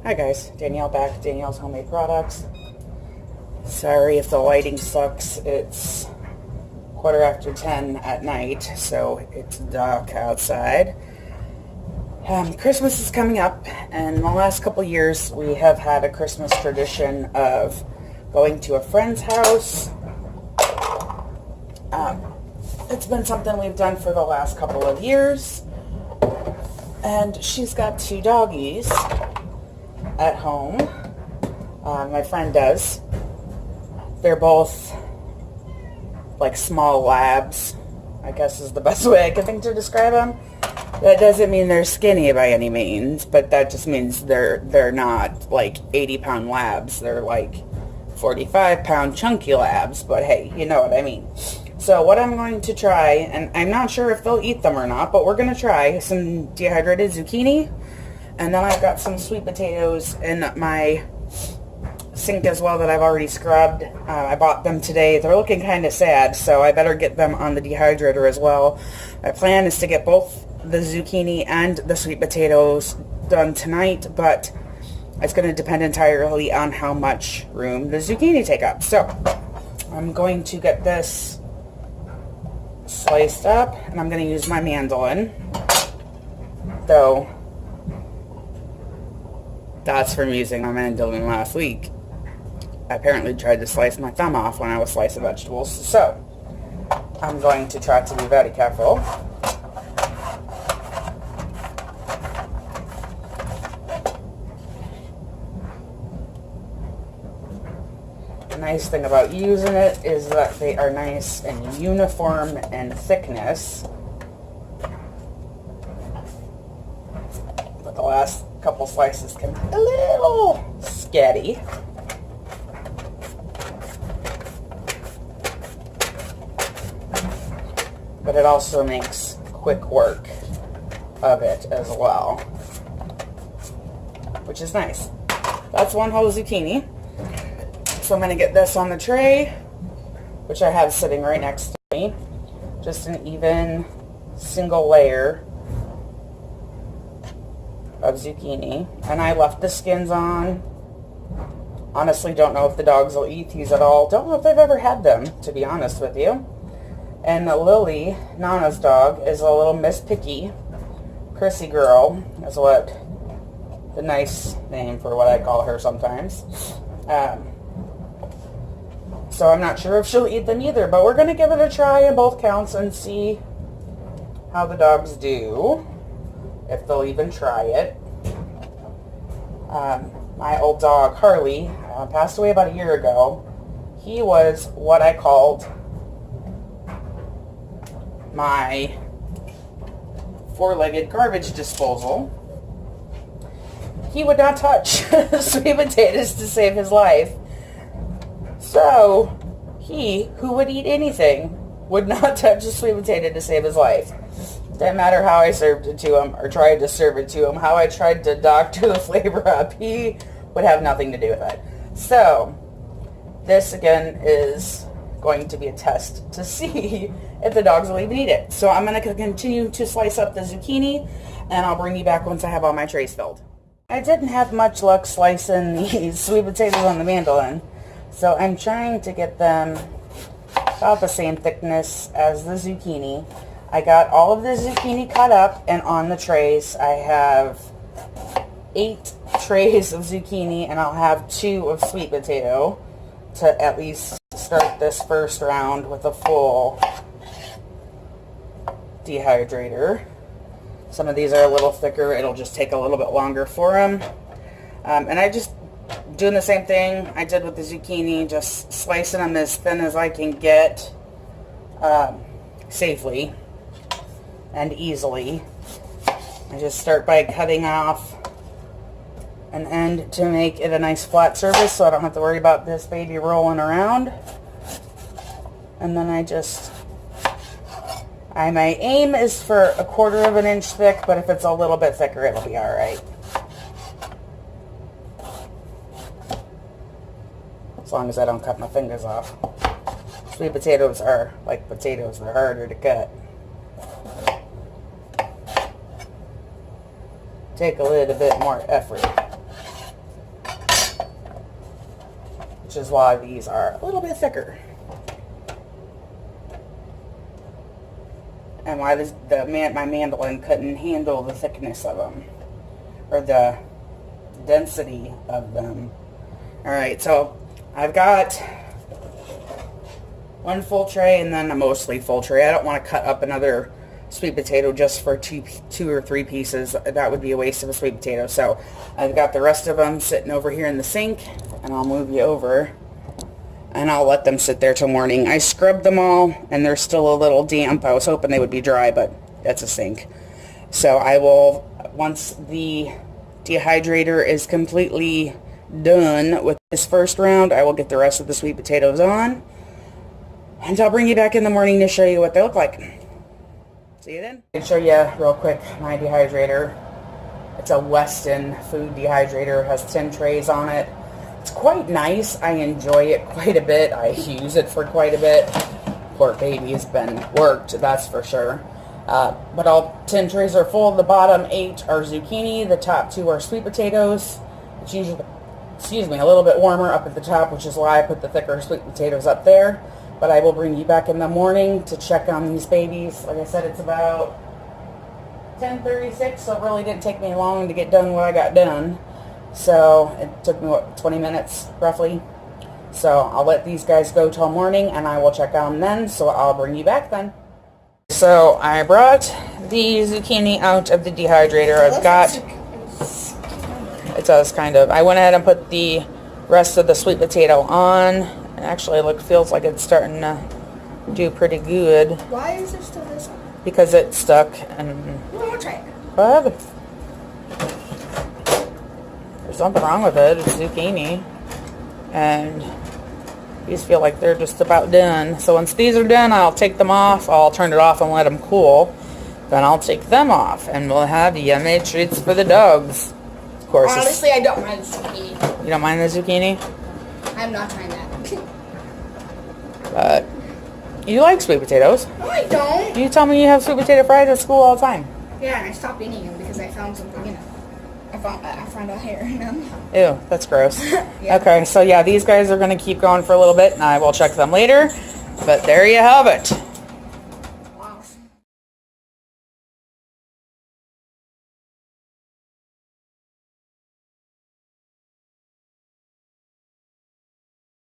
Hi guys, Danielle back, Danielle's Homemade Products. Sorry if the lighting sucks. It's 10:15 at night, so it's dark outside. Christmas is coming up, and in the last couple years we have had a Christmas tradition of going to a friend's house. It's been something we've done for the last couple of years, and she's got 2 doggies at home. My friend does. They're both like small labs, I guess is the best way I can think to describe them. That doesn't mean they're skinny by any means, but that just means they're not like 80-pound labs. They're like 45-pound chunky labs, but hey, you know what I mean. So what I'm going to try, and I'm not sure if they'll eat them or not, but we're going to try some dehydrated zucchini. And then I've got some sweet potatoes in my sink as well that I've already scrubbed. I bought them today. They're looking kind of sad, so I better get them on the dehydrator as well. My plan is to get both the zucchini and the sweet potatoes done tonight, but it's going to depend entirely on how much room the zucchini take up. So I'm going to get this sliced up, and I'm going to use my mandolin. Though that's from using my mandolin last week. I apparently tried to slice my thumb off when I was slicing vegetables, so I'm going to try to be very careful. The nice thing about using it is that they are nice and uniform in thickness. But the last couple slices can be a little scatty. But it also makes quick work of it as well, which is nice. That's one whole zucchini. So I'm going to get this on the tray, which I have sitting right next to me. Just an even single layer of zucchini. And I left the skins on. Honestly, don't know if the dogs will eat these at all. Don't know if they've ever had them, to be honest with you. And Lily, Nana's dog, is a little Miss Picky. Chrissy girl is what the nice name for what I call her sometimes. So I'm not sure if she'll eat them either, but we're going to give it a try in both counts and see how the dogs do, if they'll even try it. My old dog, Harley, passed away about a year ago. He was what I called my 4-legged garbage disposal. He would not touch sweet potatoes to save his life. So, he, who would eat anything, would not touch a sweet potato to save his life. Didn't matter how I served it to him, or tried to serve it to him, how I tried to doctor the flavor up, he would have nothing to do with it. So, this again is going to be a test to see if the dogs will even eat it. So I'm going to continue to slice up the zucchini, and I'll bring you back once I have all my trays filled. I didn't have much luck slicing these sweet potatoes on the mandolin, so I'm trying to get them about the same thickness as the zucchini. I got all of the zucchini cut up and on the trays. I have 8 trays of zucchini, and I'll have 2 of sweet potato to at least start this first round with a full dehydrator. Some of these are a little thicker. It'll just take a little bit longer for them. And I just doing the same thing I did with the zucchini, just slicing them as thin as I can get safely and easily. I just start by cutting off an end to make it a nice flat surface so I don't have to worry about this baby rolling around. And then my aim is for 1/4 of an inch thick, but if it's a little bit thicker, it'll be alright. As long as I don't cut my fingers off. Sweet potatoes are like potatoes, they're harder to cut. Take a little bit more effort. which is why these are a little bit thicker. And why my mandolin couldn't handle the thickness of them, or the density of them. Alright, so I've got one full tray and then a mostly full tray. I don't want to cut up another sweet potato just for two or three pieces. That would be a waste of a sweet potato. So I've got the rest of them sitting over here in the sink, and I'll move you over and I'll let them sit there till morning. I scrubbed them all and they're still a little damp. I was hoping they would be dry, but that's a sink. So I will, once the dehydrator is completely done with this first round, I will get the rest of the sweet potatoes on, and I'll bring you back in the morning to show you what they look like. See you then. I'll show you real quick my dehydrator. It's a Weston food dehydrator. It has 10 trays on it. It's quite nice. I enjoy it quite a bit. I use it for quite a bit. Poor baby has been worked, that's for sure. But all 10 trays are full. The bottom 8 are zucchini. The top 2 are sweet potatoes. It's usually, a little bit warmer up at the top, which is why I put the thicker sweet potatoes up there. But I will bring you back in the morning to check on these babies. Like I said, it's about 10:36, so it really didn't take me long to get done what I got done. So it took me, what, 20 minutes roughly. So I'll let these guys go till morning, and I will check on them then. So I'll bring you back then. So I brought the zucchini out of the dehydrator. I've got, it does kind of. I went ahead and put the rest of the sweet potato on. And actually, it feels like it's starting to do pretty good. Why is there still this on? Because it's stuck. And One more try. go ahead. There's nothing wrong with it. It's zucchini. And these feel like they're just about done. So once these are done, I'll take them off. I'll turn it off and let them cool. Then I'll take them off, and we'll have yummy treats for the dogs. Of course. Honestly, I don't mind the zucchini. You don't mind the zucchini? I'm not trying that. But you like sweet potatoes. No, I don't. You tell me you have sweet potato fries at school all the time. Yeah, and I stopped eating them because I found something, I found a hair in them. Ew, that's gross. Yeah. Okay, so yeah, these guys are going to keep going for a little bit, and I will check them later. But there you have it.